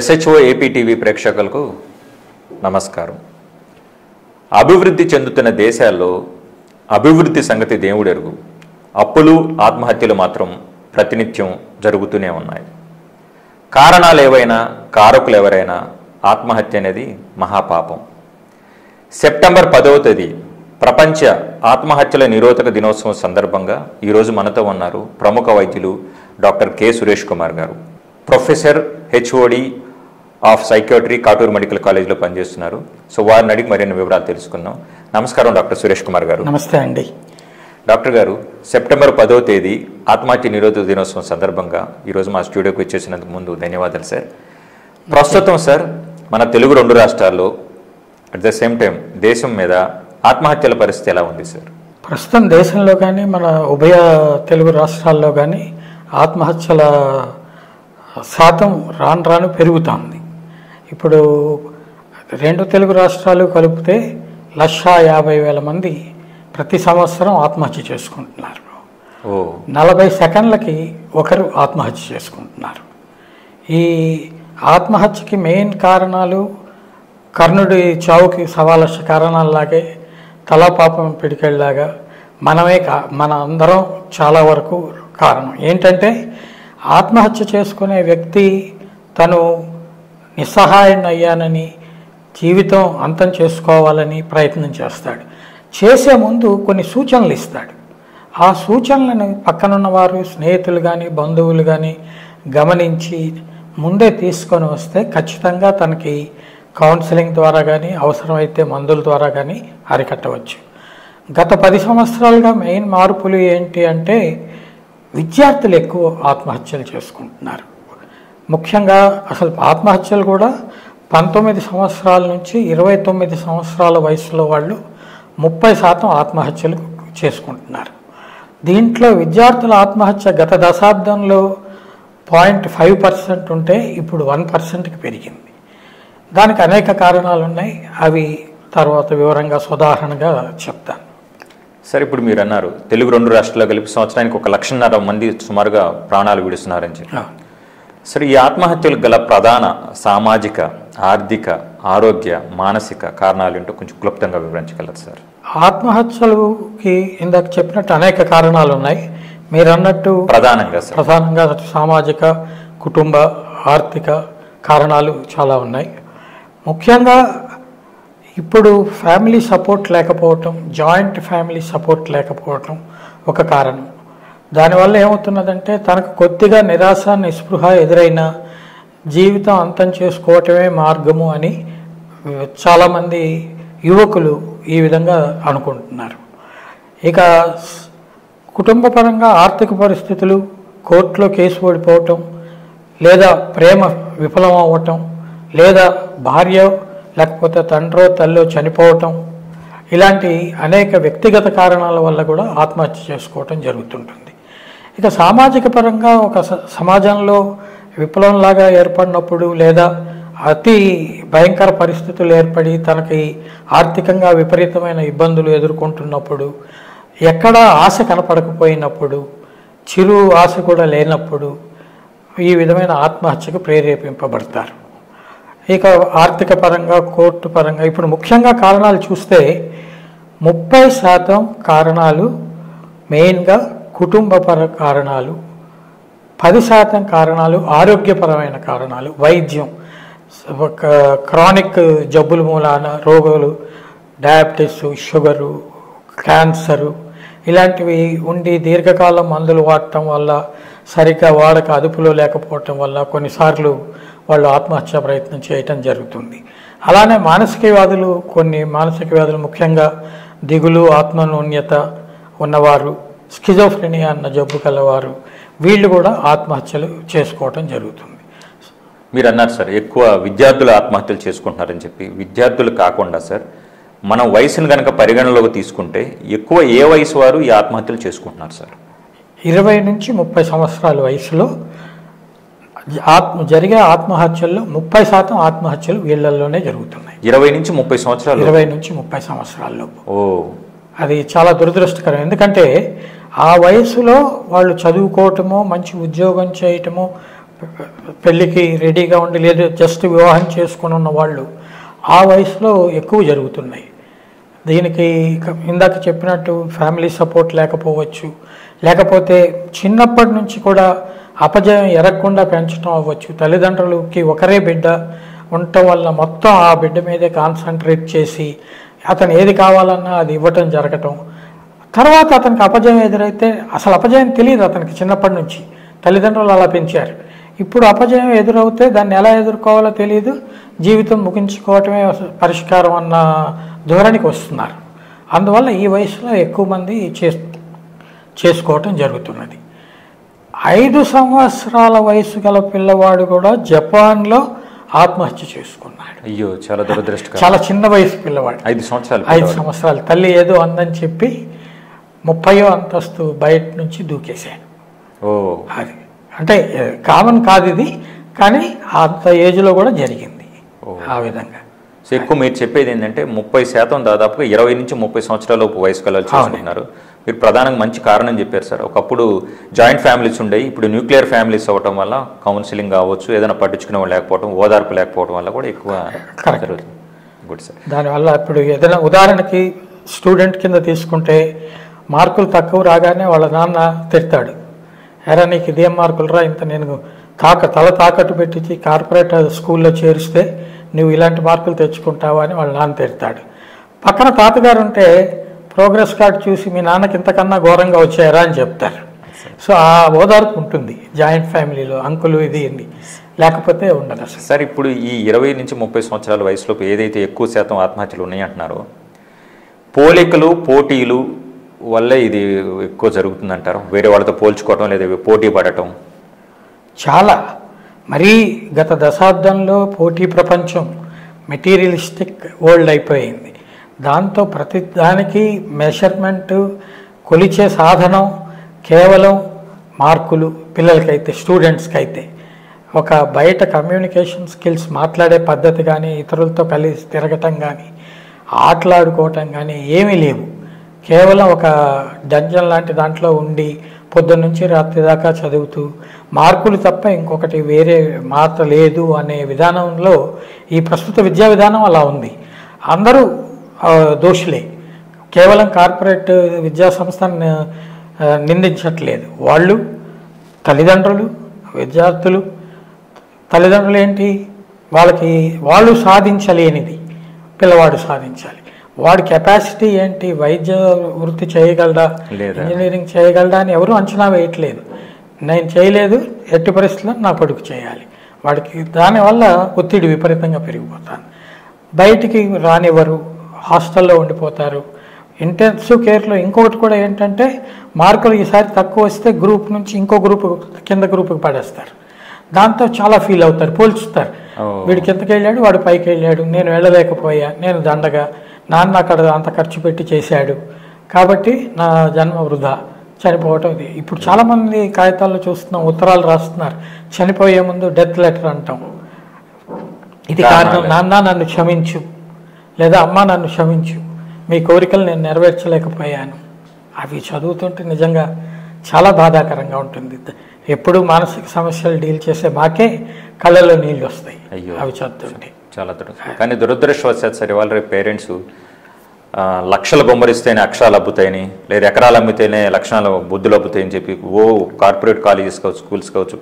SHO AP TV ప్రేక్షకులకు నమస్కారం. అభివృద్ధి చెందుతున్న దేశాల్లో అభివృద్ధి సంగతి దేవుడెరుగు. అప్పులు ఆత్మహత్యలు మాత్రం ప్రతినిత్యం జరుగుతూనే ఉన్నాయి. కారణాలు ఏవైనా కారకులు ఎవరైనా ఆత్మహత్య అనేది మహాపాపం. సెప్టెంబర్ 10వ తేదీ ప్రపంచ ఆత్మహత్యల నిరోధక దినోత్సవం సందర్భంగా ఈరోజు మనతో ఉన్నారు ప్రముఖ వైద్యులు డాక్టర్ కె సురేష్ కుమార్ గారు. Professor HOD of psychiatry Katuru medical కాలేజ్లో పనిచేస్తున్నారు. సో వారిని అడిగి మరిన్ని వివరాలు తెలుసుకుందాం. నమస్కారం డాక్టర్ సురేష్ కుమార్ గారు. నమస్తే అండి. డాక్టర్ గారు, సెప్టెంబర్ 10వ తేదీ ఆత్మహత్య నిరోధక దినోత్సవం సందర్భంగా ఈరోజు మా స్టూడియోకి వచ్చేసినందుకు ముందు ధన్యవాదాలు సార్. ప్రస్తుతం సార్ మన తెలుగు 2 రాష్ట్రాల్లో అట్ ద సేమ్ టైం దేశం మీద ఆత్మహత్యల పరిస్థితి ఎలా ఉంది సార్? ప్రస్తుతం దేశంలో కానీ మన ఉభయ తెలుగు రాష్ట్రాల్లో కానీ ఆత్మహత్యల శాతం రాను రాను పెరుగుతుంది. ఇప్పుడు 2 తెలుగు రాష్ట్రాలు కలిపితే 150,000 మంది ప్రతి సంవత్సరం ఆత్మహత్య చేసుకుంటున్నారు. 40 సెకండ్లకి ఒకరు ఆత్మహత్య చేసుకుంటున్నారు. ఈ ఆత్మహత్యకి మెయిన్ కారణాలు కర్ణుడి చావుకి 1,000,000 కారణాలలాగే తలాపాపం పిడికెళ్ళలాగా మన అందరం చాలా వరకు కారణం ఏంటంటే, ఆత్మహత్య చేసుకునే వ్యక్తి తను నిస్సహాయం అయ్యానని, జీవితం అంతం చేసుకోవాలని ప్రయత్నం చేస్తాడు. చేసే ముందు కొన్ని సూచనలు ఇస్తాడు. ఆ సూచనలను పక్కనున్న వారు, స్నేహితులు కానీ బంధువులు కానీ గమనించి ముందే తీసుకొని వస్తే ఖచ్చితంగా తనకి కౌన్సిలింగ్ ద్వారా కానీ అవసరమైతే మందుల ద్వారా కానీ అరికట్టవచ్చు. గత 10 సంవత్సరాలుగా మెయిన్ మార్పులు ఏంటి అంటే, విద్యార్థులు ఎక్కువ ఆత్మహత్యలు చేసుకుంటున్నారు. ముఖ్యంగా అసలు ఆత్మహత్యలు కూడా 19 సంవత్సరాల నుంచి 29 సంవత్సరాల వయసులో వాళ్ళు 30% ఆత్మహత్యలు చేసుకుంటున్నారు. దీంట్లో విద్యార్థుల ఆత్మహత్య గత దశాబ్దంలో 0.5% ఉంటే ఇప్పుడు 1%కి పెరిగింది. దానికి అనేక కారణాలు ఉన్నాయి. అవి తర్వాత వివరంగా ఉదాహరణగా చెప్తాను. సార్, ఇప్పుడు మీరు అన్నారు తెలుగు 2 రాష్ట్రాల్లో కలిపి సంవత్సరానికి 1,50,000 మంది సుమారుగా ప్రాణాలు విడుస్తున్నారని చెప్పి. సరే, ఈ ఆత్మహత్యలకు గల ప్రధాన సామాజిక, ఆర్థిక, ఆరోగ్య, మానసిక కారణాలు ఏంటో కొంచెం క్లుప్తంగా వివరించగలరు సార్? ఆత్మహత్యలకి ఇందాక చెప్పినట్టు అనేక కారణాలు ఉన్నాయి. మీరు అన్నట్టు ప్రధానంగా సామాజిక, కుటుంబ, ఆర్థిక కారణాలు చాలా ఉన్నాయి. ముఖ్యంగా ఇప్పుడు ఫ్యామిలీ సపోర్ట్ లేకపోవటం, జాయింట్ ఫ్యామిలీ సపోర్ట్ లేకపోవటం ఒక కారణం. దానివల్ల ఏమవుతున్నదంటే, తనకు కొద్దిగా నిరాశ, నిస్పృహ ఎదురైనా జీవితం అంతం చేసుకోవటమే మార్గము అని చాలామంది యువకులు ఈ విధంగా అనుకుంటున్నారు. ఇక కుటుంబపరంగా ఆర్థిక పరిస్థితులు, కోర్టులో కేసు ఓడిపోవటం, లేదా ప్రేమ విఫలం అవ్వటం, లేదా భార్య లేకపోతే తండ్రో తల్లో చనిపోవటం, ఇలాంటి అనేక వ్యక్తిగత కారణాల వల్ల కూడా ఆత్మహత్య చేసుకోవటం జరుగుతుంటుంది. ఇక సామాజిక పరంగా ఒక సమాజంలో విప్లవంలాగా ఏర్పడినప్పుడు, లేదా అతి భయంకర పరిస్థితులు ఏర్పడి తనకి ఆర్థికంగా విపరీతమైన ఇబ్బందులు ఎదుర్కొంటున్నప్పుడు, ఎక్కడా ఆశ కనపడకపోయినప్పుడు, చిరు ఆశ కూడా లేనప్పుడు ఈ విధమైన ఆత్మహత్యకు ప్రేరేపింపబడతారు. ఇక ఆర్థిక పరంగా, కోర్టు పరంగా ఇప్పుడు ముఖ్యంగా కారణాలు చూస్తే 30% కారణాలు మెయిన్గా కుటుంబపర కారణాలు, 10% కారణాలు ఆరోగ్యపరమైన కారణాలు, వైద్యం, క్రానిక్ జబ్బుల మూలాన రోగాలు, డయాబెటీస్, షుగరు, క్యాన్సరు ఇలాంటివి ఉండి దీర్ఘకాలం మందులు వాడటం వల్ల, సరిగ్గా వాడక అదుపులో లేకపోవటం వల్ల కొన్నిసార్లు వాళ్ళు ఆత్మహత్య ప్రయత్నం చేయటం జరుగుతుంది. అలానే మానసిక వ్యాధులు, కొన్ని మానసిక వ్యాధులు ముఖ్యంగా దిగులు, ఆత్మన్యూన్యత ఉన్నవారు, స్కిజోఫ్రెనియా అన్న జబ్బు కలవారు, వీళ్ళు కూడా ఆత్మహత్యలు చేసుకోవటం జరుగుతుంది. మీరు అన్నారు సార్ ఎక్కువ విద్యార్థులు ఆత్మహత్యలు చేసుకుంటున్నారని చెప్పి. విద్యార్థులు కాకుండా సార్ మనం వయసును కనుక పరిగణలోకి తీసుకుంటే ఎక్కువ ఏ వయసు వారు ఈ ఆత్మహత్యలు చేసుకుంటున్నారు సార్? 20 నుంచి 30 సంవత్సరాల వయసులో జరిగే ఆత్మహత్యల్లో 30% ఆత్మహత్యలు వీళ్ళల్లోనే జరుగుతున్నాయి. 20 నుంచి 30 సంవత్సరాలు? 20 నుంచి 30 సంవత్సరాల్లో. అది చాలా దురదృష్టకరం. ఎందుకంటే ఆ వయసులో వాళ్ళు చదువుకోవటమో, మంచి ఉద్యోగం చేయటమో, పెళ్ళికి రెడీగా ఉండి లేదు జస్ట్ వివాహం చేసుకుని ఉన్న వాళ్ళు ఆ వయసులో ఎక్కువ జరుగుతున్నాయి. దీనికి ఇందాక చెప్పినట్టు ఫ్యామిలీ సపోర్ట్ లేకపోవచ్చు, లేకపోతే చిన్నప్పటి నుంచి కూడా అపజయం ఎరగకుండా పెంచడం అవ్వచ్చు. తల్లిదండ్రులకి ఒకరే బిడ్డ ఉండటం వల్ల మొత్తం ఆ బిడ్డ మీదే కాన్సన్ట్రేట్ చేసి అతను ఏది కావాలన్నా అది ఇవ్వటం జరగటం. తర్వాత అతనికి అపజయం ఎదురైతే అసలు అపజయం తెలియదు అతనికి, చిన్నప్పటి నుంచి తల్లిదండ్రులు అలా పెంచారు. ఇప్పుడు అపజయం ఎదురవుతే దాన్ని ఎలా ఎదుర్కోవాలో తెలియదు, జీవితం ముగించుకోవటమే పరిష్కారం అన్న ధోరణికి వస్తున్నారు. అందువల్ల ఈ వయసులో ఎక్కువ మంది చేసుకోవటం జరుగుతున్నది. 5 సంవత్సరాల వయసు గల పిల్లవాడు కూడా జపాన్లో ఆత్మహత్య చేసుకున్నాడు. అయ్యో, చాలా దురదృష్టకరం. చాలా చిన్న వయసు పిల్లవాడు, 5 సంవత్సరాలు. తల్లి ఏదో అందని చెప్పి 30వ అంతస్తు బయట నుంచి దూకేశాడు. అది అంటే కామన్ కాదు ఇది, కానీ అంత ఏజ్లో కూడా జరిగింది ఆ విధంగా. సో ఎక్కువ మీరు చెప్పేది ఏంటంటే 30% దాదాపుగా 20 నుంచి 30 సంవత్సరాల వయసు కలలు చేసుకుంటున్నారు. మీరు ప్రధానంగా మంచి కారణం చెప్పారు సార్. ఒకప్పుడు జాయింట్ ఫ్యామిలీస్ ఉండేవి, ఇప్పుడు న్యూక్లియర్ ఫ్యామిలీస్ అవ్వటం వల్ల కౌన్సిలింగ్ కావచ్చు, ఏదైనా పట్టించుకునే వాళ్ళు లేకపోవడం, ఓదార్పు లేకపోవడం వల్ల కూడా ఎక్కువ జరుగుతుంది. Good sir. దానివల్ల ఇప్పుడు ఏదైనా ఉదాహరణకి స్టూడెంట్ కింద తీసుకుంటే మార్కులు తక్కువ రాగానే వాళ్ళ నాన్న తిడతాడు, ఎరా నీకు ఇదేం మార్కులు రా, ఇంత నేను తల తాకట్టు పెట్టించి కార్పొరేట్ స్కూల్లో చేరిస్తే నువ్వు ఇలాంటి మార్కులు తెచ్చుకుంటావా అని వాళ్ళ నాన్న తిడతాడు. పక్కన తాతగారు ఉంటే ప్రోగ్రెస్ కార్డు చూసి మీ నాన్నకి ఇంతకన్నా ఘోరంగా వచ్చాయరా అని చెప్తారు. సో ఆ ఓదార్పు ఉంటుంది జాయింట్ ఫ్యామిలీలో, అంకులు ఇది లేకపోతే ఉండదు అసలు. సార్, ఇప్పుడు ఈ 20 నుంచి 30 సంవత్సరాల వయసులోపు ఏదైతే ఎక్కువ శాతం ఆత్మహత్యలు ఉన్నాయంటున్నారో, పోలికలు పోటీలు వల్లే ఇది ఎక్కువ జరుగుతుందంటారు? వేరే వాళ్ళతో పోల్చుకోవటం లేదా పోటీ పడటం? చాలా మరీ గత దశాబ్దంలో పోటీ ప్రపంచం మెటీరియలిస్టిక్ వరల్డ్ అయిపోయింది. దాంతో ప్రతి దానికి మెషర్మెంటు, కొలిచే సాధనం కేవలం మార్కులు. పిల్లలకైతే, స్టూడెంట్స్కి అయితే ఒక బయట కమ్యూనికేషన్ స్కిల్స్, మాట్లాడే పద్ధతి కానీ, ఇతరులతో కలిసి తిరగటం కానీ, ఆటలాడుకోవటం కానీ ఏమీ లేవు. కేవలం ఒక డంజన్ లాంటి దాంట్లో ఉండి పొద్దున్న నుంచి రాత్రి దాకా చదువుతూ మార్కులు తప్ప ఇంకొకటి వేరే మాట లేదు అనే విధానంలో ఈ ప్రస్తుత విద్యా విధానం అలా ఉంది. అందరూ దోషులే. కేవలం కార్పొరేట్ విద్యా సంస్థను నిందించట్లేదు. వాళ్ళు తల్లిదండ్రులు, విద్యార్థులు. తల్లిదండ్రులు ఏంటి, వాళ్ళు సాధించలేనిది పిల్లవాడు సాధించాలి. వాడి కెపాసిటీ ఏంటి, వైద్య వృత్తి చేయగలడా, ఇంజనీరింగ్ చేయగలడా అని ఎవరు అంచనా వేయట్లేదు. నేను చేయలేదు, ఎట్టి పరిస్థితుల్లో నా కొడుకు చేయాలి. వాడికి దానివల్ల ఒత్తిడి విపరీతంగా పెరిగిపోతాను. బయటికి రానివ్వరు, హాస్టల్లో ఉండిపోతారు. ఇంటెన్సివ్ కేర్లో ఇంకొకటి కూడా ఏంటంటే, మార్కులు ఈసారి తక్కువ వస్తే గ్రూప్ నుంచి ఇంకో గ్రూప్ కింద గ్రూప్కి పడేస్తారు. దాంతో చాలా ఫీల్ అవుతారు, పోల్చుతారు. వీడు కిందకి వెళ్ళాడు, వాడు పైకి వెళ్ళాడు, నేను వెళ్ళలేకపోయా, నేను దండగా, నాన్న అక్కడ అంత ఖర్చు పెట్టి చేశాడు కాబట్టి నా జన్మ వృధా, చనిపోవటం. ఇది ఇప్పుడు చాలామంది కాగితాల్లో చూస్తున్నాం, ఉత్తరాలు రాస్తున్నారు, చనిపోయే ముందు డెత్ లెటర్ అంటాం. ఇది కారణం, నాన్న నన్ను క్షమించు, లేదా అమ్మ నన్ను క్షమించు, మీ కోరికలు నేను నెరవేర్చలేకపోయాను. అవి చదువుతుంటే నిజంగా చాలా బాధాకరంగా ఉంటుంది. ఎప్పుడు మానసిక సమస్యలు డీల్ చేసే మాకే కళ్ళలో నీళ్ళు వస్తాయి అవి చదువుతుంటే. చాలా కానీ దురదృష్టవశాత్తు సరే వాళ్ళు రేపు పేరెంట్స్ లక్షలు బొమ్మరిస్తేనే అక్షరాలు అబ్బుతాయని, లేదా ఎకరాలు అమ్మితేనే లక్షణాలు బుద్ధులు అబ్బుతాయని చెప్పి కార్పొరేట్ కాలేజెస్ కావచ్చు, స్కూల్స్ కావచ్చు,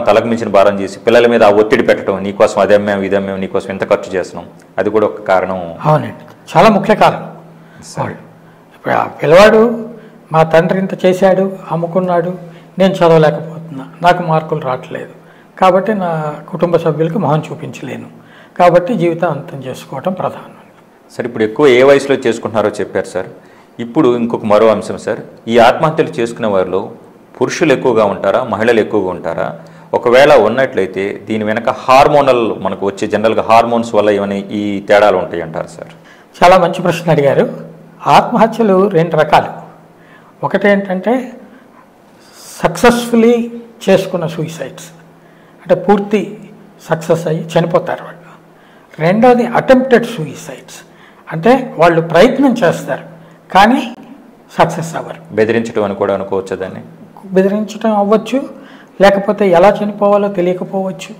తలకు మించిన భారం చేసి పిల్లల మీద ఆ ఒత్తిడి పెట్టడం, నీకోసం అదమ్మాం ఇదమ్మాం, నీకోసం ఎంత ఖర్చు చేస్తున్నాం, అది కూడా ఒక కారణం. అవునండి, చాలా ముఖ్య కారణం. ఇప్పుడు ఆ పిల్లవాడు మా తండ్రి ఇంత చేశాడు, అమ్ముకున్నాడు, నేను చదవలేకపోతున్నా, నాకు మార్కులు రావట్లేదు, కాబట్టి నా కుటుంబ సభ్యులకు మొహం చూపించలేను, కాబట్టి జీవితం అంతం చేసుకోవటం ప్రధానం. సార్, ఇప్పుడు ఎక్కువ ఏ వయసులో చేసుకుంటున్నారో చెప్పారు సార్. ఇప్పుడు ఇంకొక మరో అంశం సార్, ఈ ఆత్మహత్యలు చేసుకునే వారిలో పురుషులు ఎక్కువగా ఉంటారా, మహిళలు ఎక్కువగా ఉంటారా? ఒకవేళ ఉన్నట్లయితే దీని వెనక హార్మోనల్, మనకు వచ్చే జనరల్గా హార్మోన్స్ వల్ల ఏమైనా ఈ తేడాలు ఉంటాయి అంటారు సార్? చాలా మంచి ప్రశ్న అడిగారు. ఆత్మహత్యలు 2 రకాలు. ఒకటి ఏంటంటే సక్సెస్ఫుల్లీ చేసుకున్న సూసైడ్స్, అంటే పూర్తి సక్సెస్ అయ్యి చనిపోతారు వాళ్ళు. రెండోది అటెంప్టెడ్ సూసైడ్స్, అంటే వాళ్ళు ప్రయత్నం చేస్తారు కానీ సక్సెస్ అవ్వరు. బెదిరించడం అని కూడా అనుకోవచ్చు, దాన్ని బెదిరించడం అవ్వచ్చు, లేకపోతే ఎలా చనిపోవాలో తెలియకపోవచ్చు.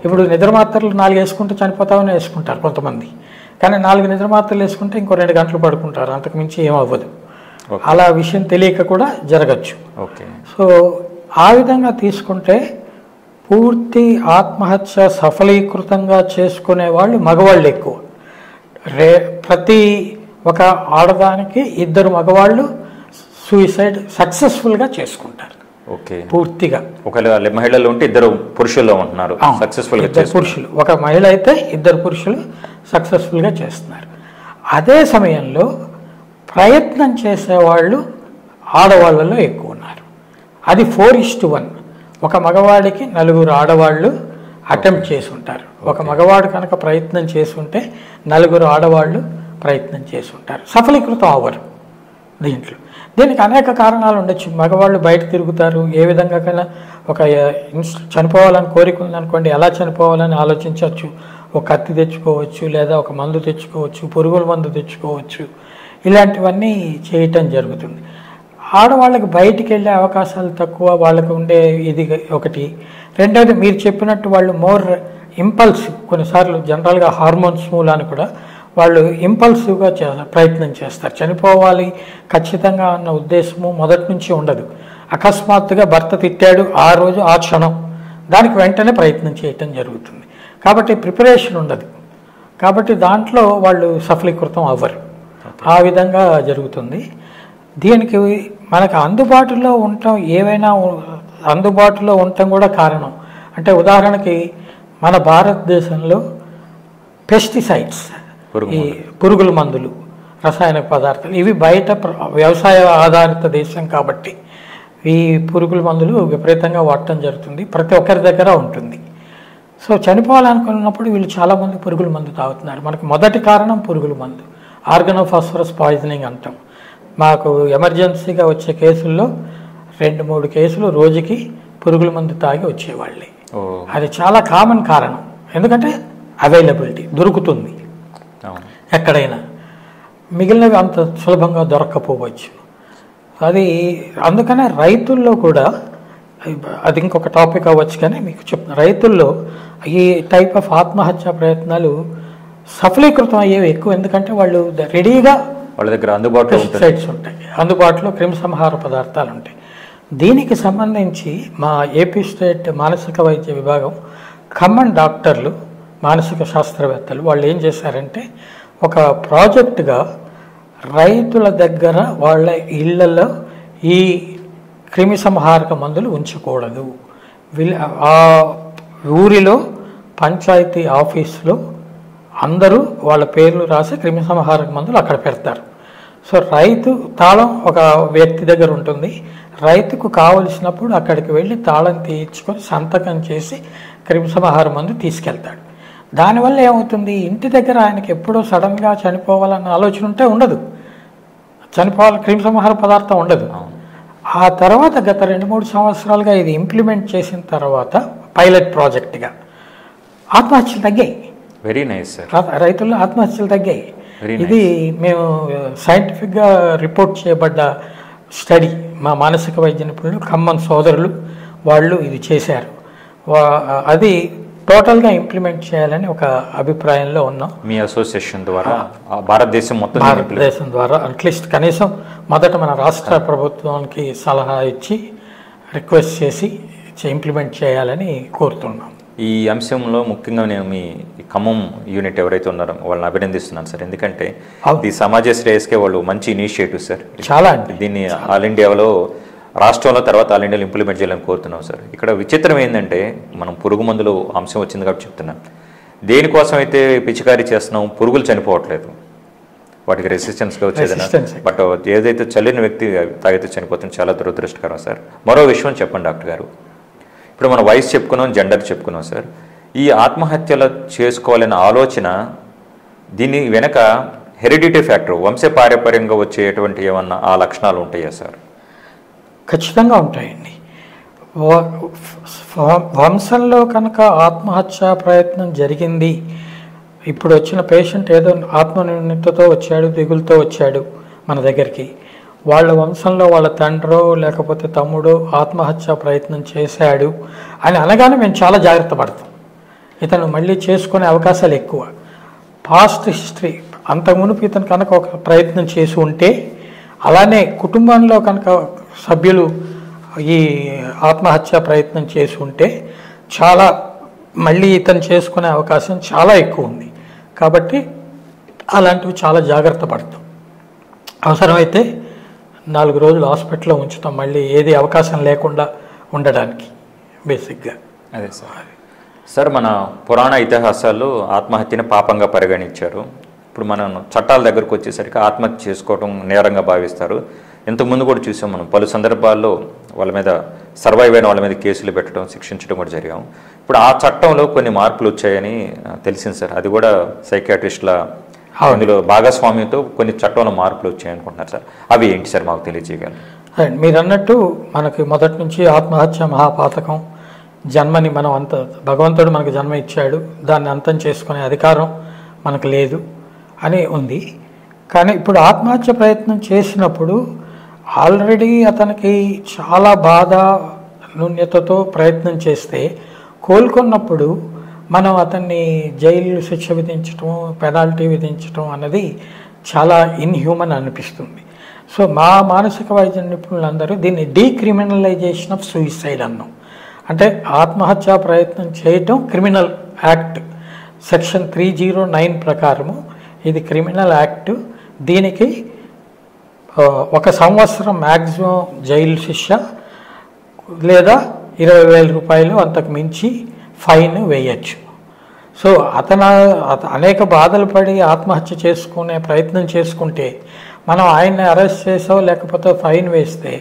ఇప్పుడు నిద్ర మాత్రలు 4 వేసుకుంటే చనిపోతామని వేసుకుంటారు కొంతమంది, కానీ 4 నిద్ర మాత్రలు వేసుకుంటే ఇంకో 2 గంటలు పడుకుంటారు, అంతకుమించి ఏమవ్వదు. అలా విషయం తెలియక కూడా జరగచ్చు. సో ఆ విధంగా తీసుకుంటే పూర్తి ఆత్మహత్య సఫలీకృతంగా చేసుకునే వాళ్ళు మగవాళ్ళు ఎక్కువ. ప్రతి ఒక ఆడదానికి 2 మగవాళ్ళు సూసైడ్ సక్సెస్ఫుల్గా చేసుకుంటారు పూర్తిగా. ఒకవేళ మహిళలు ఉంటే 2 పురుషుల్లో ఉంటున్నారు సక్సెస్ఫుల్ గా. 2 పురుషులు, ఒక మహిళ అయితే 2 పురుషులు సక్సెస్ఫుల్గా చేస్తున్నారు. అదే సమయంలో ప్రయత్నం చేసేవాళ్ళు ఆడవాళ్ళలో ఎక్కువ ఉన్నారు. అది 4:1. ఒక మగవాడికి 4 ఆడవాళ్ళు అటెంప్ట్ చేసి ఉంటారు. ఒక మగవాడు కనుక ప్రయత్నం చేసి ఉంటే 4 ఆడవాళ్ళు ప్రయత్నం చేసి ఉంటారు. సఫలీకృతం అవ్వరు దీంట్లో. దీనికి అనేక కారణాలు ఉండొచ్చు. మగవాళ్ళు బయట తిరుగుతారు, ఏ విధంగా కన్నా ఒక చనిపోవాలని కోరిక ఉందనుకోండి, ఎలా చనిపోవాలని ఆలోచించవచ్చు. ఒక కత్తి తెచ్చుకోవచ్చు, లేదా ఒక మందు తెచ్చుకోవచ్చు, పురుగుల మందు తెచ్చుకోవచ్చు. ఇలాంటివన్నీ చేయటం జరుగుతుంది. ఆడవాళ్ళకి బయటికి వెళ్ళే అవకాశాలు తక్కువ, వాళ్ళకు ఉండే ఇది ఒకటి. రెండవది మీరు చెప్పినట్టు వాళ్ళు మోర్ ఇంపల్సివ్, కొన్నిసార్లు జనరల్గా హార్మోన్స్ మూలాన్ని కూడా వాళ్ళు ఇంపల్సివ్గా ప్రయత్నం చేస్తారు. చనిపోవాలి ఖచ్చితంగా అన్న ఉద్దేశము మొదటి నుంచి ఉండదు. అకస్మాత్తుగా భర్త తిట్టాడు, ఆ రోజు ఆ క్షణం దానికి వెంటనే ప్రయత్నం చేయటం జరుగుతుంది. కాబట్టి ప్రిపరేషన్ ఉండదు, కాబట్టి దాంట్లో వాళ్ళు సఫలీకృతం అవ్వరు. ఆ విధంగా జరుగుతుంది. దీనికి మనకు అందుబాటులో ఉండటం, ఏవైనా అందుబాటులో ఉండటం కూడా కారణం. అంటే ఉదాహరణకి మన భారతదేశంలో పెస్టిసైడ్స్, ఈ పురుగుల మందులు, రసాయన పదార్థాలు, ఇవి బయట వ్యవసాయ ఆధారిత దేశం కాబట్టి ఈ పురుగుల మందులు విపరీతంగా వాడటం జరుగుతుంది, ప్రతి ఒక్కరి దగ్గర ఉంటుంది. సో చనిపోవాలనుకున్నప్పుడు వీళ్ళు చాలామంది పురుగుల మందు తాగుతున్నారు. మనకు మొదటి కారణం పురుగుల మందు, ఆర్గనోఫాస్ఫరస్ పాయిజనింగ్ అంటాం. మాకు ఎమర్జెన్సీగా వచ్చే కేసుల్లో 2-3 కేసులు రోజుకి పురుగుల మందు తాగి వచ్చేవాళ్ళే. అది చాలా కామన్ కారణం, ఎందుకంటే అవైలబిలిటీ దొరుకుతుంది ఎక్కడైనా, మిగిలినవి అంత సులభంగా దొరక్కపోవచ్చు. అది అందుకనే రైతుల్లో కూడా, అది ఇంకొక టాపిక్ అవ్వచ్చు, కానీ మీకు చెప్తున్నా, రైతుల్లో ఈ టైప్ ఆఫ్ ఆత్మహత్య ప్రయత్నాలు సఫలీకృతం అయ్యేవి ఎక్కువ. ఎందుకంటే వాళ్ళు రెడీగా వాళ్ళ దగ్గర అందుబాటులో పెస్టిసైడ్స్ ఉంటాయి, అందుబాటులో క్రిమిసంహార పదార్థాలు ఉంటాయి. దీనికి సంబంధించి మా ఏపీ స్టేట్ మానసిక వైద్య విభాగం ఖమ్మం డాక్టర్లు, మానసిక శాస్త్రవేత్తలు వాళ్ళు ఏం చేశారంటే, ఒక ప్రాజెక్టుగా రైతుల దగ్గర వాళ్ళ ఇళ్లలో ఈ క్రిమిసంహారక మందులు ఉంచకూడదు. ఆ ఊరిలో పంచాయతీ ఆఫీసులో అందరూ వాళ్ళ పేర్లు రాసి క్రిమిసంహారక మందులు అక్కడ పెడతారు. సో రైతు తాళం ఒక వ్యక్తి దగ్గర ఉంటుంది, రైతుకు కావలసినప్పుడు అక్కడికి వెళ్ళి తాళం తీయించుకొని సంతకం చేసి క్రిమిసంహార మందు తీసుకెళ్తాడు. దానివల్ల ఏమవుతుంది, ఇంటి దగ్గర ఆయనకి ఎప్పుడో సడన్గా చనిపోవాలన్న ఆలోచన ఉంటే ఉండదు, క్రిమిసంహార పదార్థం ఉండదు. ఆ తర్వాత గత 2-3 సంవత్సరాలుగా ఇది ఇంప్లిమెంట్ చేసిన తర్వాత పైలట్ ప్రాజెక్ట్గా ఆత్మహత్యలు తగ్గాయి. Very nice sir. రైతుల్లో ఆత్మహత్యలు తగ్గాయి. ఇది మేము సైంటిఫిక్గా రిపోర్ట్ చేయబడ్డ స్టడీ. మా మానసిక వైద్య నిపుణులు ఖమ్మం సోదరులు వాళ్ళు ఇది చేశారు. అది టోటల్గా ఇంప్లిమెంట్ చేయాలని ఒక అభిప్రాయంలో ఉన్నాం. మీ అసోసియేషన్ ద్వారా భారతదేశం ద్వారా అట్లీస్ట్ కనీసం మొదట మన రాష్ట్ర ప్రభుత్వానికి సలహా ఇచ్చి రిక్వెస్ట్ చేసి ఇంప్లిమెంట్ చేయాలని కోరుతున్నాం. ఈ అంశంలో ముఖ్యంగా నేను మీ ఖమ్మం యూనిట్ ఎవరైతే ఉన్నారో వాళ్ళని అభినందిస్తున్నాను సార్. ఎందుకంటే ఈ సమాజ శ్రేయస్కే వాళ్ళు మంచి ఇనిషియేటివ్ సార్. చాలా దీన్ని ఆల్ ఇండియాలో, రాష్ట్రంలో, తర్వాత ఆల్ ఇండియాలో ఇంప్లిమెంట్ చేయాలని కోరుతున్నాం సార్. ఇక్కడ విచిత్రం ఏంటంటే, మనం పురుగు మందులు అంశం వచ్చింది కాబట్టి చెప్తున్నాం, దేనికోసం అయితే పిచికారీ చేస్తున్నాం పురుగులు చనిపోవట్లేదు, వాటికి రెసిస్టెన్స్గా వచ్చేదన్నా. బట్ ఏదైతే చల్లిన వ్యక్తి తాగితే చనిపోతుంది, చాలా దురదృష్టకరం సార్. మరో విషయం చెప్పండి డాక్టర్ గారు. ఇప్పుడు మనం వయసు చెప్పుకున్నాం, జెండర్ చెప్పుకున్నాం సార్. ఈ ఆత్మహత్యలు చేసుకోవాలనే ఆలోచన, దీని వెనక హెరిడిటీ ఫ్యాక్టర్, వంశపారంపర్యంగా వచ్చేటువంటి ఏమన్నా ఆ లక్షణాలు ఉంటాయా సార్? ఖచ్చితంగా ఉంటాయండి. వంశంలో కనుక ఆత్మహత్య ప్రయత్నం జరిగింది, ఇప్పుడు వచ్చిన పేషెంట్ ఏదో ఆత్మనిర్ణితతో వచ్చాడు, దిగులతో వచ్చాడు మన దగ్గరికి, వాళ్ళ వంశంలో వాళ్ళ తండ్రో లేకపోతే తమ్ముడో ఆత్మహత్య ప్రయత్నం చేశాడు అని అనగానే మేము చాలా జాగ్రత్త పడతాం. ఇతను మళ్ళీ చేసుకునే అవకాశాలు ఎక్కువ. పాస్ట్ హిస్టరీ అంతకు మునుపు ఇతను కనుక ఒక ప్రయత్నం చేసి ఉంటే, అలానే కుటుంబంలో కనుక సభ్యులు ఈ ఆత్మహత్య ప్రయత్నం చేసి ఉంటే చాలా మళ్ళీ ఇతను చేసుకునే అవకాశం చాలా ఎక్కువ ఉంది. కాబట్టి అలాంటివి చాలా జాగ్రత్త పడతాం. అవసరమైతే 4 రోజులు హాస్పిటల్లో ఉంచుతాం, మళ్ళీ ఏది అవకాశం లేకుండా ఉండడానికి బేసిక్గా. అదే సార్, మన పురాణ ఇతిహాసాల్లో ఆత్మహత్యని పాపంగా పరిగణించారు. ఇప్పుడు మనం చట్టాల దగ్గరకు వచ్చేసరికి ఆత్మహత్య చేసుకోవడం నేరంగా భావిస్తారు. ఇంతకుముందు కూడా చూసాం మనం పలు సందర్భాల్లో వాళ్ళ మీద సర్వైవ్ అయిన వాళ్ళ మీద కేసులు పెట్టడం, శిక్షించడం కూడా జరిగాం. ఇప్పుడు ఆ చట్టంలో కొన్ని మార్పులు వచ్చాయని తెలిసింది సార్. అది కూడా సైకియాట్రిస్టుల అందులో భాగస్వామ్యంతో కొన్ని చట్టంలో మార్పులు వచ్చాయనుకుంటున్నారు సార్. అవి ఏంటి సార్, మాకు తెలియజేయగలరు? మీరు అన్నట్టు మనకి మొదటి నుంచి ఆత్మహత్య మహాపాతకం, జన్మని మనం భగవంతుడు మనకు జన్మ ఇచ్చాడు, దాన్ని అంతం చేసుకునే అధికారం మనకు లేదు అని ఉంది. కానీ ఇప్పుడు ఆత్మహత్య ప్రయత్నం చేసినప్పుడు ఆల్రెడీ అతనికి చాలా బాధ న్యూన్యతతో ప్రయత్నం చేస్తే కోలుకున్నప్పుడు మనం అతన్ని జైలు శిక్ష విధించటం, పెనాల్టీ విధించటం అన్నది చాలా ఇన్హ్యూమన్ అనిపిస్తుంది. సో మా మానసిక వైద్య నిపుణులందరూ దీన్ని డీక్రిమినలైజేషన్ ఆఫ్ సూయిసైడ్ అన్నాం. అంటే ఆత్మహత్యా ప్రయత్నం చేయటం క్రిమినల్ యాక్ట్ సెక్షన్ 309 ప్రకారము ఇది క్రిమినల్ యాక్ట్. దీనికి 1 సంవత్సరం మ్యాక్సిమం జైలు శిక్ష లేదా 20,000 రూపాయలు అంతకు మించి ఫైన్ వేయచ్చు. సో అతను అనేక బాధలు పడి ఆత్మహత్య చేసుకునే ప్రయత్నం చేసుకుంటే మనం ఆయన్ని అరెస్ట్ చేసో లేకపోతే ఫైన్ వేస్తే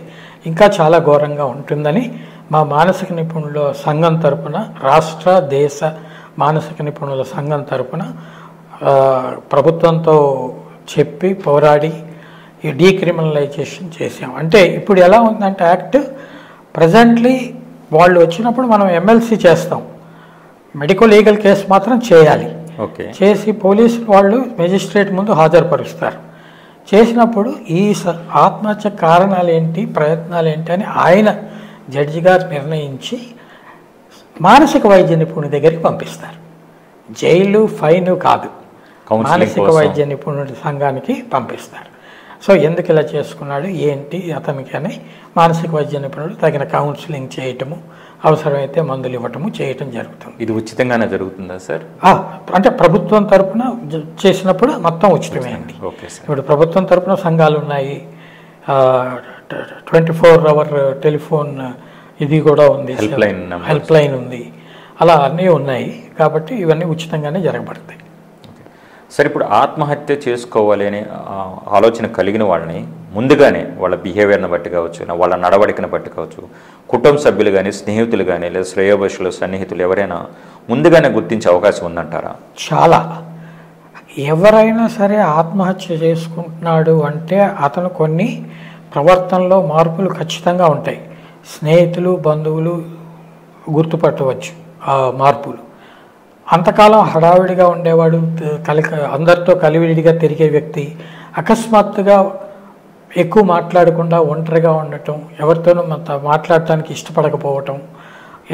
ఇంకా చాలా ఘోరంగా ఉంటుందని మా మానసిక నిపుణుల సంఘం తరపున, రాష్ట్ర దేశ మానసిక నిపుణుల సంఘం తరపున ప్రభుత్వంతో చెప్పి పోరాడి ఈ డీక్రిమినలైజేషన్ చేసాం. అంటే ఇప్పుడు ఎలా ఉందంటే యాక్ట్ ప్రజెంట్లీ వాళ్ళు వచ్చినప్పుడు మనం ఎమ్మెల్సీ చేస్తాం, మెడికల్ లీగల్ కేసు మాత్రం చేయాలి. చేసి పోలీసు వాళ్ళు మెజిస్ట్రేట్ ముందు హాజరుపరుస్తారు. చేసినప్పుడు ఈ ఆత్మహత్య కారణాలు ఏంటి, ప్రయత్నాలు ఏంటి అని ఆయన జడ్జి గారు నిర్ణయించి మానసిక వైద్య నిపుణుడి దగ్గరికి పంపిస్తారు. జైలు ఫైన్ కాదు, మానసిక వైద్య నిపుణుడి సంఘానికి పంపిస్తారు. సో ఎందుకు ఇలా చేసుకున్నాడు ఏంటి అతనికి అని మానసిక వైద్య నిపుణుడు తగిన కౌన్సిలింగ్ చేయటము, అవసరమైతే మందులు ఇవ్వటము చేయటం జరుగుతుంది. ఇది ఉచితంగానే జరుగుతుందా సార్? అంటే ప్రభుత్వం తరపున చేసినప్పుడు మొత్తం ఉచితమే అండి. ఇప్పుడు ప్రభుత్వం తరపున సంఘాలు ఉన్నాయి, 24 hour టెలిఫోన్ ఇది కూడా ఉంది, హెల్ప్ లైన్ ఉంది, అలా అన్నీ ఉన్నాయి. కాబట్టి ఇవన్నీ ఉచితంగానే జరగబడతాయి. సరే, ఇప్పుడు ఆత్మహత్య చేసుకోవాలి అనే ఆలోచన కలిగిన వాళ్ళని ముందుగానే వాళ్ళ బిహేవియర్ని బట్టి కావచ్చు, వాళ్ళ నడవడికను బట్టి కావచ్చు, కుటుంబ సభ్యులు కానీ స్నేహితులు కానీ లేదా శ్రేయోభిలాషులు సన్నిహితులు ఎవరైనా ముందుగానే గుర్తించే అవకాశం ఉందంటారా? చాలా. ఎవరైనా సరే ఆత్మహత్య చేసుకుంటున్నాడు అంటే అతను కొన్ని ప్రవర్తనలో మార్పులు ఖచ్చితంగా ఉంటాయి. స్నేహితులు బంధువులు గుర్తుపట్టవచ్చు ఆ మార్పులు. అంతకాలం హడావిడిగా ఉండేవాడు, అందరితో కలివిడిగా తిరిగే వ్యక్తి అకస్మాత్తుగా ఎక్కువ మాట్లాడకుండా ఒంటరిగా ఉండటం, ఎవరితోనూ మాట్లాడటానికి ఇష్టపడకపోవటం,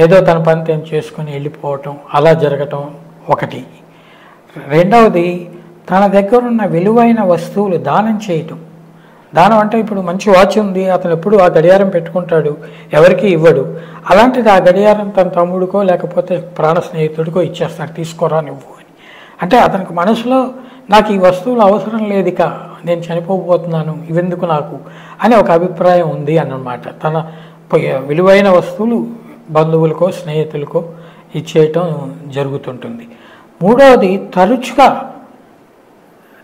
ఏదో తన పని తను చేసుకుని వెళ్ళిపోవటం, అలా జరగటం ఒకటి. రెండవది, తన దగ్గర ఉన్న విలువైన వస్తువులు దానం చేయటం. దానం అంటే ఇప్పుడు మంచి వాచ్ ఉంది, అతను ఎప్పుడు ఆ గడియారం పెట్టుకుంటాడు, ఎవరికి ఇవ్వడు. అలాంటిది ఆ గడియారం తన తమ్ముడికో లేకపోతే ప్రాణ స్నేహితుడికో ఇచ్చేస్తాడు, తీసుకోరా నువ్వు అని. అంటే అతనికి మనసులో నాకు ఈ వస్తువులు అవసరం లేదిక, నేను చనిపోబోతున్నాను, ఇవెందుకు నాకు అని ఒక అభిప్రాయం ఉంది అన్నమాట. తన విలువైన వస్తువులు బంధువులకో స్నేహితులకో ఇచ్చేయటం జరుగుతుంటుంది. మూడవది, తరచుగా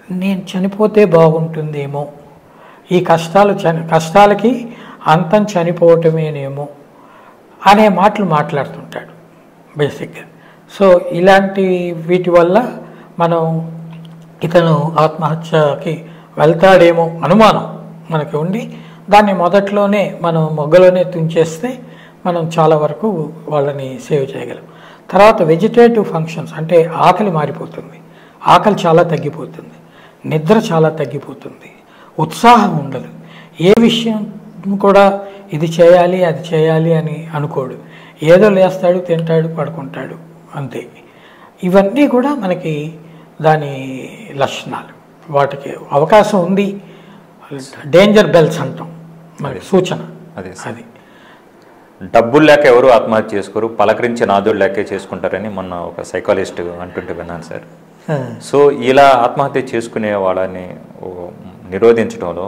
నేను చనిపోతే బాగుంటుందేమో, ఈ కష్టాలకి అంతం చనిపోవటమేనేమో అనే మాటలు మాట్లాడుతుంటాడు బేసిక్గా. సో ఇలాంటి వీటి వల్ల మనం ఇతను ఆత్మహత్యకి వెళ్తాడేమో అనుమానం మనకి ఉండి దాన్ని మొదట్లోనే మనం మొగ్గలోనే తుంచేస్తే మనం చాలా వరకు వాళ్ళని సేవ్ చేయగలం. తర్వాత వెజిటేటివ్ ఫంక్షన్స్ అంటే ఆకలి మారిపోతుంది, ఆకలి చాలా తగ్గిపోతుంది, నిద్ర చాలా తగ్గిపోతుంది, ఉత్సాహం ఉండదు. ఏ విషయం కూడా ఇది చేయాలి అది చేయాలి అని అనుకోడు. ఏదో లేస్తాడు, తింటాడు, పడుకుంటాడు, అంతే. ఇవన్నీ కూడా మనకి దాని లక్షణాలు. వాటికి అవకాశం ఉంది, డేంజర్ బెల్స్ అంటాం, మనకి సూచన. అదే అది డబ్బులు లేక ఎవరు ఆత్మహత్య చేసుకోరు, పలకరించే నాదులు లేకే చేసుకుంటారని మొన్న ఒక సైకాలజిస్ట్ అంటుంటే విన్నాను సార్. సో ఇలా ఆత్మహత్య చేసుకునే వాళ్ళని నిరోధించడంలో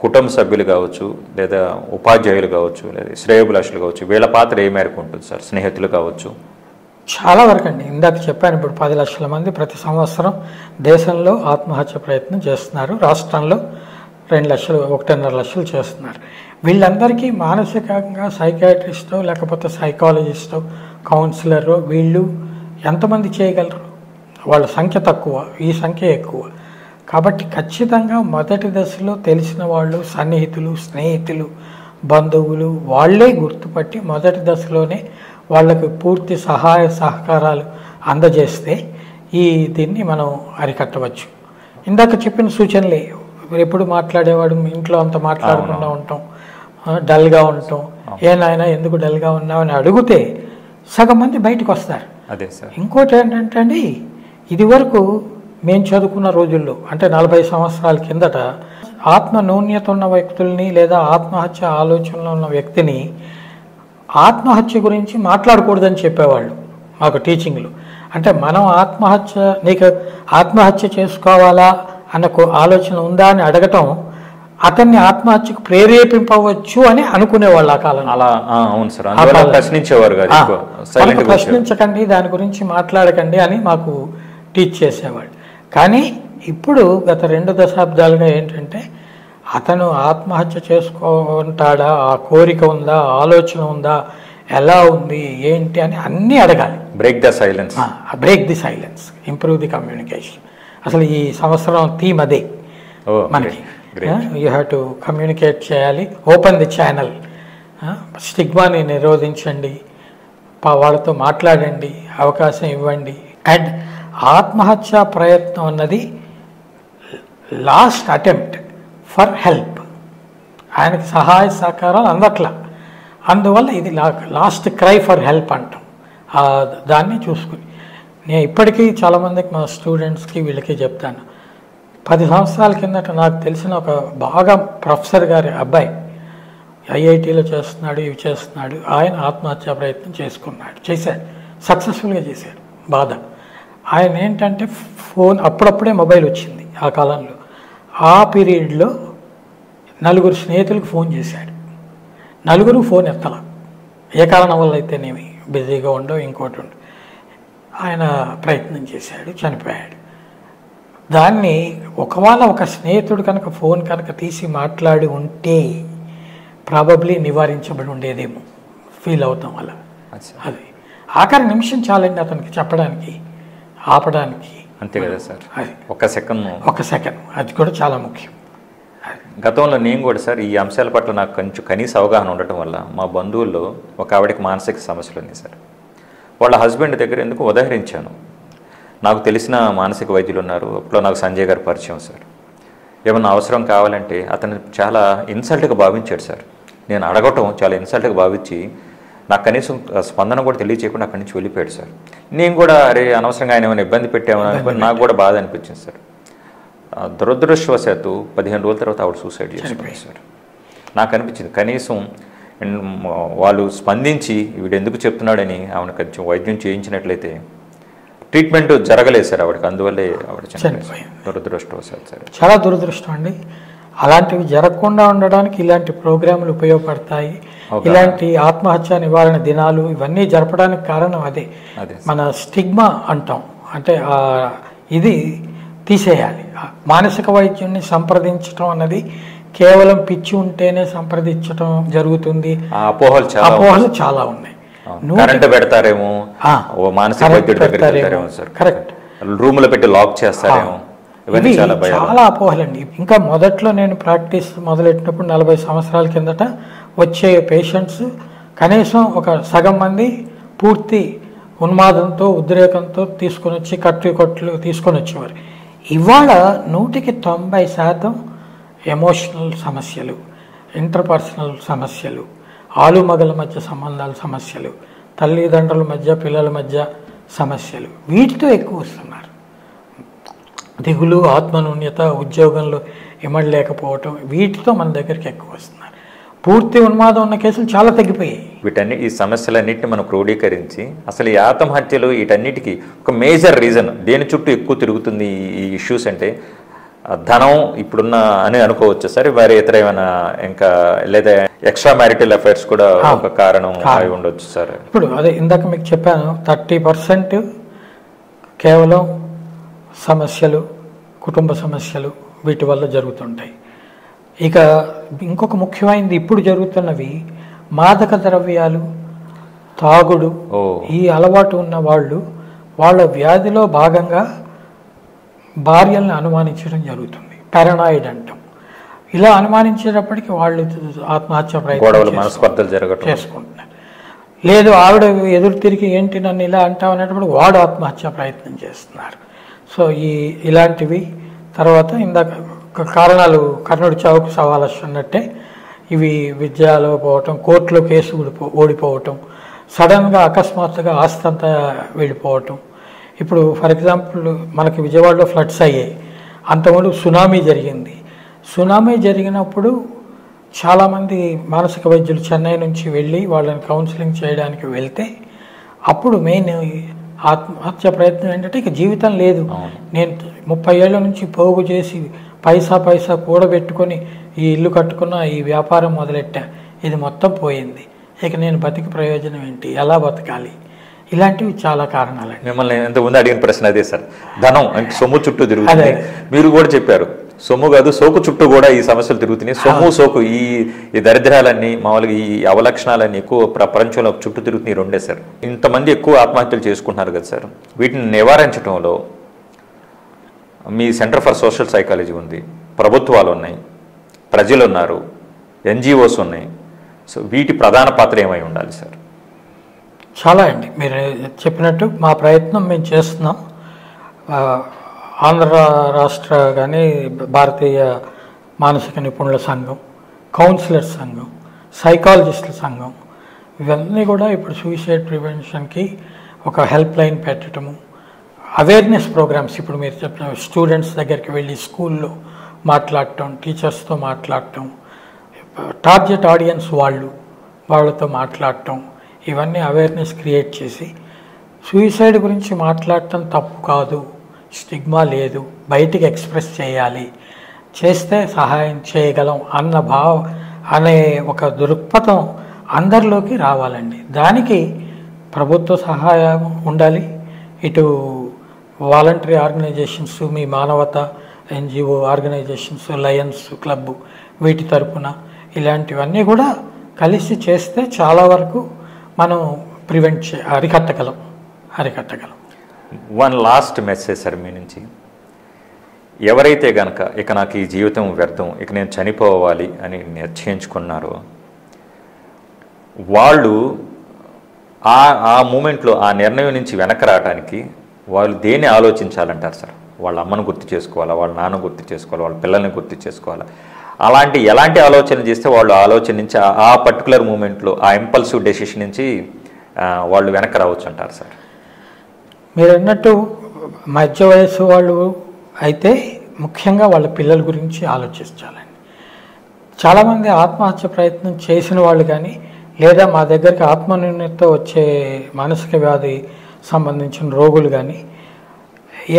కుటుంబ సభ్యులు కావచ్చు, లేదా ఉపాధ్యాయులు కావచ్చు, లేదా శ్రేయోభిలాషులు కావచ్చు, వీళ్ళ పాత్ర ఏ మేరకు ఉంటుంది సార్? స్నేహితులు కావచ్చు. చాలా వరకు అండి. ఇందాక చెప్పాను, ఇప్పుడు 10 లక్షల మంది ప్రతి సంవత్సరం దేశంలో ఆత్మహత్య ప్రయత్నం చేస్తున్నారు. రాష్ట్రంలో 2 లక్షలు, 1.5 లక్షలు చేస్తున్నారు. వీళ్ళందరికీ మానసికంగా సైకాట్రిస్టో లేకపోతే సైకాలజిస్టో కౌన్సిలరో వీళ్ళు ఎంతమంది చేయగలరు? వాళ్ళ సంఖ్య తక్కువ, ఈ సంఖ్య ఎక్కువ. కాబట్టి ఖచ్చితంగా మొదటి దశలో తెలిసిన వాళ్ళు, సన్నిహితులు, స్నేహితులు, బంధువులు వాళ్ళే గుర్తుపట్టి మొదటి దశలోనే వాళ్ళకు పూర్తి సహాయ సహకారాలు అందజేస్తే దీన్ని మనం అరికట్టవచ్చు. ఇందాక చెప్పిన సూచనలే. ఎప్పుడు మాట్లాడేవాడు, ఇంట్లో అంత మాట్లాడకుండా ఉంటాం, డల్గా ఉంటాం, ఏ నాయనా ఎందుకు డల్గా ఉన్నావు అని అడిగితే సగం మంది బయటకు వస్తారు. అదే సార్. ఇంకోటి ఏంటంటే అండి, ఇది వరకు మేము చదువుకున్న రోజుల్లో, అంటే 40 సంవత్సరాల కిందట, ఆత్మ న్యూన్యత ఉన్న వ్యక్తుల్ని లేదా ఆత్మహత్య ఆలోచనలో ఉన్న వ్యక్తిని ఆత్మహత్య గురించి మాట్లాడకూడదని చెప్పేవాళ్ళు మాకు టీచింగ్లు. అంటే మనం నీకు ఆత్మహత్య చేసుకోవాలా అన్న ఆలోచన ఉందా అని అడగటం అతన్ని ఆత్మహత్యకు ప్రేరేపింపవచ్చు అని అనుకునేవాళ్ళు ఆ కాలంలో. అలా అవును సార్, ప్రశ్నించేవారు కాదు, ప్రశ్నించకండి, దాని గురించి మాట్లాడకండి అని మాకు టీచ్ చేసేవాళ్ళు. కానీ ఇప్పుడు గత 2 దశాబ్దాలుగా ఏంటంటే, అతను ఆత్మహత్య చేసుకుంటాడా, ఆ కోరిక ఉందా, ఆలోచన ఉందా, ఎలా ఉంది, ఏంటి అని అన్నీ అడగాలి. Break the silence, improve the communication. అసలు ఈ సంవత్సరం థీమ్ అదే మనకి. యూ హ్యావ్ టు కమ్యూనికేట్ చేయాలి, ఓపెన్ ది ఛానల్, స్టిగ్మాని నిరోధించండి, వాళ్ళతో మాట్లాడండి, అవకాశం ఇవ్వండి. అండ్ ఆత్మహత్య ప్రయత్నం అన్నది లాస్ట్ అటెంప్ట్ ఫర్ హెల్ప్. ఆయనకి సహాయ సహకారాలు అందట్లా, అందువల్ల ఇది లాస్ట్ క్రై ఫర్ హెల్ప్ అంటాం. దాన్ని చూసుకుని నేను ఇప్పటికీ చాలామందికి, మా స్టూడెంట్స్కి వీళ్ళకి చెప్తాను. 10 సంవత్సరాల కిందట నాకు తెలిసిన ఒక బాగా ప్రొఫెసర్ గారి అబ్బాయి ఐఐటీలో చేస్తున్నాడు, ఇవి చేస్తున్నాడు. ఆయన ఆత్మహత్యా ప్రయత్నం చేశాడు, సక్సెస్ఫుల్గా చేశాడు. బాధ ఆయన ఏంటంటే, అప్పుడప్పుడే మొబైల్ వచ్చింది ఆ కాలంలో. ఆ పీరియడ్లో 4 స్నేహితులకు ఫోన్ చేశాడు. 4 ఫోన్ ఎత్తల, ఏ కారణం వల్ల అయితేనేమి, బిజీగా ఉండో ఇంకోటి ఉండో. ఆయన ప్రయత్నం చేశాడు, చనిపోయాడు. దాన్ని ఒకవేళ ఒక స్నేహితుడు కనుక ఫోన్ కనుక తీసి మాట్లాడి ఉంటే ప్రాబబ్లీ నివారించబడి ఉండేదేమో, ఫీల్ అవుతాం అలా. అది ఆఖరి నిమిషం చాలండి అతనికి చెప్పడానికి, ఆపడానికి. అంతే కదా సార్, అది ఒక్క సెకండ్, అది కూడా చాలా ముఖ్యం. గతంలో నేను కూడా సార్ ఈ అంశాల పట్ల నాకు కొంచెం కనీస అవగాహన ఉండటం వల్ల మా బంధువుల్లో ఒక ఆవిడకి మానసిక సమస్యలు ఉన్నాయి సార్. వాళ్ళ హస్బెండ్ దగ్గర ఎందుకు ఉదహరించాను. నాకు తెలిసిన మానసిక వైద్యులు ఉన్నారు. అప్పుడు నాకు సంజయ్ గారు పరిచయం సార్. ఏమన్నా అవసరం కావాలంటే అతను చాలా ఇన్సల్ట్గా భావించాడు సార్. నేను అడగటం చాలా ఇన్సల్ట్గా భావించి నాకు కనీసం స్పందన కూడా తెలియచేయకుండా అక్కడి నుంచి వెళ్ళిపోయాడు సార్. నేను కూడా అరే అనవసరంగా ఆయన ఏమైనా ఇబ్బంది పెట్టామని అనుకుని నాకు కూడా బాధ అనిపించింది సార్. దురదృష్టవశాత్తు 15 రోజుల తర్వాత ఆవిడ సూసైడ్ చేసుకున్నాడు సార్. నాకు అనిపించింది కనీసం వాళ్ళు స్పందించి వీడు ఎందుకు చెప్తున్నాడని ఆవిడ కొంచెం వైద్యం చేయించినట్లయితే ట్రీట్మెంట్ జరగలేదు సార్ ఆవిడకి, అందువల్లే ఆవిడ చనిపోయింది. దురదృష్టవశాత్తు సార్, చాలా దురదృష్టం అండి. అలాంటివి జరగకుండా ఉండడానికి ఇలాంటి ప్రోగ్రాములు ఉపయోగపడతాయి. ఇలాంటి ఆత్మహత్య నివారణ దినాలు ఇవన్నీ జరపడానికి కారణం అదే. మన స్టిగ్మా అంటాం, అంటే ఇది తీసేయాలి. మానసిక వైద్యుని సంప్రదించడం అన్నది కేవలం పిచ్చి ఉంటేనే సంప్రదించడం జరుగుతుంది. అపోహలు చాలా ఉన్నాయి. పెడతారేమో, కరెక్ట్, రూములో పెట్టి లాక్ చేస్తారేమో, ఇవి చాలా అపోహలండి. ఇంకా మొదట్లో నేను ప్రాక్టీస్ మొదలెట్టినప్పుడు 40 సంవత్సరాల కిందట వచ్చే పేషెంట్స్ కనీసం ఒక సగం మంది పూర్తి ఉన్మాదంతో, ఉద్రేకంతో తీసుకొని వచ్చి కొట్లు తీసుకొని వచ్చేవారు. ఇవాళ 100కి 90% ఎమోషనల్ సమస్యలు, ఇంటర్పర్సనల్ సమస్యలు, ఆలుమగల మధ్య సంబంధాల సమస్యలు, తల్లిదండ్రుల మధ్య పిల్లల మధ్య సమస్యలు, వీటితో ఎక్కువ వస్తున్నారు. దిగులు, ఆత్మన్యూన్యత, ఉద్యోగంలో ఇమడలేకపోవటం, వీటితో మన దగ్గరికి ఎక్కువ వస్తున్నారు. పూర్తి ఉన్మాదం ఉన్న కేసులు చాలా తగ్గిపోయాయి. ఈ సమస్యలన్నింటినీ మనం క్రోడీకరించి అసలు ఈ ఆత్మహత్యలు వీటన్నిటికీ ఒక మేజర్ రీజన్ దేని చుట్టూ ఎక్కువ తిరుగుతుంది ఈ ఇష్యూస్ అంటే ధనం ఇప్పుడున్న అని అనుకోవచ్చు సార్. వారి ఇతర ఏమైనా ఇంకా లేదా ఎక్స్ట్రా మ్యారిటల్ అఫైర్స్ కూడా ఒక కారణం అయి ఉండొచ్చు సార్. ఇప్పుడు అదే ఇందాక మీకు చెప్పాను, 30% కేవలం సమస్యలు, కుటుంబ సమస్యలు వీటి వల్ల జరుగుతుంటాయి. ఇక ఇంకొక ముఖ్యమైనది ఇప్పుడు జరుగుతున్నవి మాదక ద్రవ్యాలు, తాగుడు. ఈ అలవాటు ఉన్న వాళ్ళు వాళ్ళ వ్యాధిలో భాగంగా భార్యలను అనుమానించడం జరుగుతుంది. పారానాయిడ్ అంటాం. ఇలా అనుమానించేటప్పటికి వాళ్ళు ఆత్మహత్య ప్రయత్నం చేసుకుంటున్నారు. లేదు ఆవిడ ఎదురు తిరిగి ఏంటి నన్ను ఇలా అంటావు అనేటప్పుడు వాడు ఆత్మహత్య ప్రయత్నం చేస్తున్నారు. సో ఇలాంటివి. తర్వాత ఇందాక కారణాలు కర్ణుడి చావుకు సవాలచ్చు అన్నట్టే ఇవి విద్యలో పోవటం, కోర్టులో కేసు ఓడిపోవటం, సడన్గా అకస్మాత్తుగా ఆస్తి అంతా వెళ్ళిపోవటం. ఇప్పుడు ఫర్ ఎగ్జాంపుల్ మనకి విజయవాడలో ఫ్లడ్స్ అయ్యాయి, అంతకుముందు సునామీ జరిగింది. సునామీ జరిగినప్పుడు చాలామంది మానసిక వైద్యులు చెన్నై నుంచి వెళ్ళి వాళ్ళని కౌన్సిలింగ్ చేయడానికి వెళ్తే అప్పుడు మెయిన్ ఆత్మహత్య ప్రయత్నం ఏంటంటే ఇక జీవితం లేదు, నేను 30 ఏళ్ల నుంచి పోగు చేసి పైసా కూడబెట్టుకొని ఈ ఇల్లు కట్టుకున్నా, ఈ వ్యాపారం మొదలెట్టా, ఇది మొత్తం పోయింది, ఇక నేను బతికి ప్రయోజనం ఏంటి, ఎలా బతకాలి, ఇలాంటివి చాలా కారణాలు. మిమ్మల్ని ఎంతమంది అడిగిన ప్రశ్న అదే సార్. ధనం అంటే సొమ్ము చుట్టూ తిరుగుతుంది. మీరు కూడా చెప్పారు సొమ్ము కాదు సోకు చుట్టూ కూడా ఈ సమస్యలు తిరుగుతున్నాయి. సొమ్ము సోకు ఈ దరిద్రాలన్నీ మామూలుగా ఈ అవలక్షణాలన్నీ ఎక్కువ ప్రపంచంలో చుట్టూ తిరుగుతున్నాయి రెండే సార్. ఇంతమంది ఎక్కువ ఆత్మహత్యలు చేసుకుంటున్నారు కదా సార్. వీటిని నివారించడంలో మీ సెంటర్ ఫర్ సోషల్ సైకాలజీ ఉంది, ప్రభుత్వాలు ఉన్నాయి, ప్రజలు ఉన్నారు, ఎన్జిఓస్ ఉన్నాయి. సో వీటి ప్రధాన పాత్ర ఏమై ఉండాలి సార్? చాలా అండి, మీరు చెప్పినట్టు మా ప్రయత్నం మేము చేస్తున్నాం. ఆంధ్ర రాష్ట్ర కానీ భారతీయ మానసిక నిపుణుల సంఘం, కౌన్సిలర్స్ సంఘం, సైకాలజిస్టుల సంఘం, ఇవన్నీ కూడా ఇప్పుడు సూసైడ్ ప్రివెన్షన్కి ఒక హెల్ప్ లైన్ పెట్టడము, అవేర్నెస్ ప్రోగ్రామ్స్. ఇప్పుడు మీరు చెప్పిన స్టూడెంట్స్ దగ్గరికి వెళ్ళి స్కూల్లో మాట్లాడటం, టీచర్స్తో మాట్లాడటం, టార్గెట్ ఆడియన్స్ వాళ్ళతో మాట్లాడటం, ఇవన్నీ అవేర్నెస్ క్రియేట్ చేసి సూసైడ్ గురించి మాట్లాడటం తప్పు కాదు, స్టిగ్మా లేదు, బయటికి ఎక్స్ప్రెస్ చేయాలి, చేస్తే సహాయం చేయగలం అనే ఒక దృక్పథం అందరిలోకి రావాలండి. దానికి ప్రభుత్వ సహాయం ఉండాలి, ఇటు వాలంటరీ ఆర్గనైజేషన్స్, మీ మానవత ఎన్జిఓ ఆర్గనైజేషన్స్, లయన్స్ క్లబ్ వీటి తరపున ఇలాంటివన్నీ కూడా కలిసి చేస్తే చాలా వరకు మనం అరికట్టగలం. వన్ లాస్ట్ మెసేజ్ సార్ మీ నుంచి. ఎవరైతే కనుక ఇక నాకు ఈ జీవితం వ్యర్థం, ఇక నేను చనిపోవాలి అని నిశ్చయించుకున్నారో వాళ్ళు ఆ మూమెంట్లో ఆ నిర్ణయం నుంచి వెనక రావడానికి వాళ్ళు దేన్ని ఆలోచించాలంటారు సార్? వాళ్ళ అమ్మను గుర్తు చేసుకోవాలా, వాళ్ళ నాన్న గుర్తు చేసుకోవాలా, వాళ్ళ పిల్లల్ని గుర్తు చేసుకోవాలా? ఎలాంటి ఆలోచన చేస్తే వాళ్ళు ఆలోచన నుంచి ఆ పర్టికులర్ మూమెంట్లో ఆ ఇంపల్సివ్ డెసిషన్ నుంచి వాళ్ళు వెనక రావచ్చు అంటారు సార్? మీరు అన్నట్టు మధ్య వయసు వాళ్ళు అయితే ముఖ్యంగా వాళ్ళ పిల్లల గురించి ఆలోచించాలండి. చాలామంది ఆత్మహత్య ప్రయత్నం చేసిన వాళ్ళు కానీ లేదా మా దగ్గరికి ఆత్మన్యూన్యతతో వచ్చే మానసిక వ్యాధి సంబంధించిన రోగులు కానీ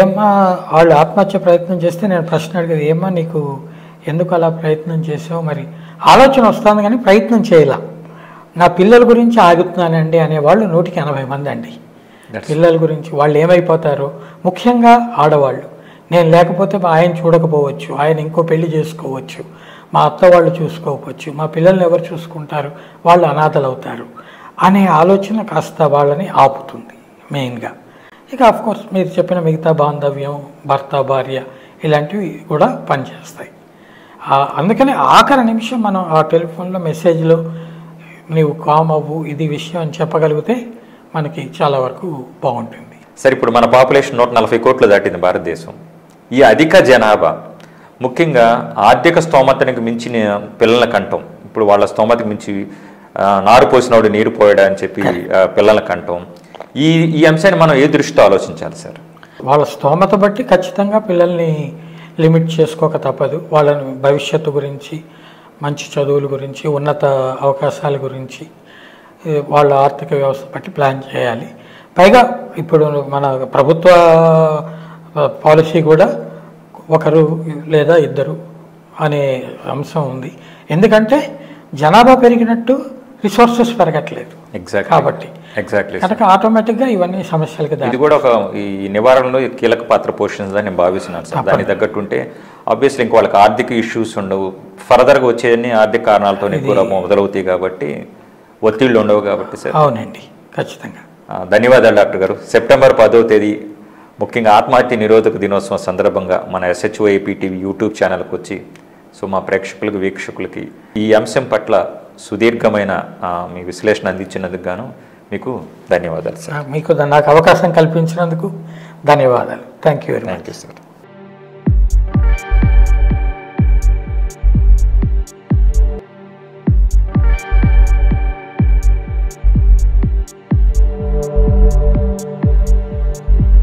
ఏమ్మా వాళ్ళు ఆత్మహత్య ప్రయత్నం చేస్తే నేను ప్రశ్న అడిగేది, ఏమ్మా నీకు ఎందుకు అలా ప్రయత్నం చేసావు? మరి ఆలోచన వస్తుంది కానీ ప్రయత్నం చేయాల. నా పిల్లల గురించి ఆగుతున్నానండి అనేవాళ్ళు 180 మంది అండి. పిల్లల గురించి వాళ్ళు ఏమైపోతారో, ముఖ్యంగా ఆడవాళ్ళు, నేను లేకపోతే మా ఆయన చూడకపోవచ్చు, ఆయన ఇంకో పెళ్లి చేసుకోవచ్చు, మా అత్త వాళ్ళు చూసుకోవచ్చు, మా పిల్లల్ని ఎవరు చూసుకుంటారు, వాళ్ళు అనాథలు అవుతారు అనే ఆలోచన కాస్త వాళ్ళని ఆపుతుంది మెయిన్గా. ఇక ఆఫ్కోర్స్ మీరు చెప్పిన మిగతా బాంధవ్యం, భర్త భార్య ఇలాంటివి కూడా పనిచేస్తాయి. అందుకని ఆఖరి నిమిషం మనం ఆ టెలిఫోన్లో మెసేజ్లో నీవు కామ్ అవ్వు, ఇది విషయం అని చెప్పగలిగితే మనకి చాలా వరకు బాగుంటుంది. సరే, ఇప్పుడు మన పాపులేషన్ 140 కోట్లు దాటింది భారతదేశం. ఈ అధిక జనాభా ముఖ్యంగా ఆర్థిక స్తోమతనికి మించిన పిల్లల కంఠం, ఇప్పుడు వాళ్ళ స్తోమతకు మించి నారు పోసినవాడు నీరు పోయడా అని చెప్పి పిల్లల కంఠం, ఈ అంశాన్ని మనం ఏ దృష్టితో ఆలోచించాలి సార్? వాళ్ళ స్తోమత బట్టి ఖచ్చితంగా పిల్లల్ని లిమిట్ చేసుకోక తప్పదు. వాళ్ళని భవిష్యత్తు గురించి, మంచి చదువుల గురించి, ఉన్నత అవకాశాల గురించి వాళ్ళ ఆర్థిక వ్యవస్థ బట్టి ప్లాన్ చేయాలి. పైగా ఇప్పుడు మన ప్రభుత్వ పాలసీ కూడా ఒకరు లేదా ఇద్దరు అనే అంశం ఉంది. ఎందుకంటే జనాభా పెరిగినట్టు రిసోర్సెస్ పెరగట్లేదు కాబట్టి కనుక ఆటోమేటిక్గా ఇవన్నీ సమస్యలకి ఇది కూడా ఒక ఈ నివారణలో కీలక పాత్ర పోషించిందని నేను భావిస్తున్నాను సార్. దాన్ని తగ్గట్టుంటే ఆబ్వియస్లీ ఇంక వాళ్ళకి ఆర్థిక ఇష్యూస్ ఉండవు, ఫర్దర్గా వచ్చేవన్నీ ఆర్థిక కారణాలతో కూడా మొదలవుతాయి కాబట్టి ఒత్తిళ్ళు ఉండవు కాబట్టి సార్. అవునండి, ఖచ్చితంగా. ధన్యవాదాలు డాక్టర్ గారు. సెప్టెంబర్ 10వ తేదీ ముఖ్యంగా ఆత్మహత్య నిరోధక దినోత్సవం సందర్భంగా మన SHOAP టీవీ యూట్యూబ్ ఛానల్కి వచ్చి మా ప్రేక్షకులకు, వీక్షకులకి ఈ అంశం పట్ల సుదీర్ఘమైన మీ విశ్లేషణ అందించినందుకు గాను మీకు ధన్యవాదాలు సార్. మీకు నాకు అవకాశం కల్పించినందుకు ధన్యవాదాలు. Thank you very much sir.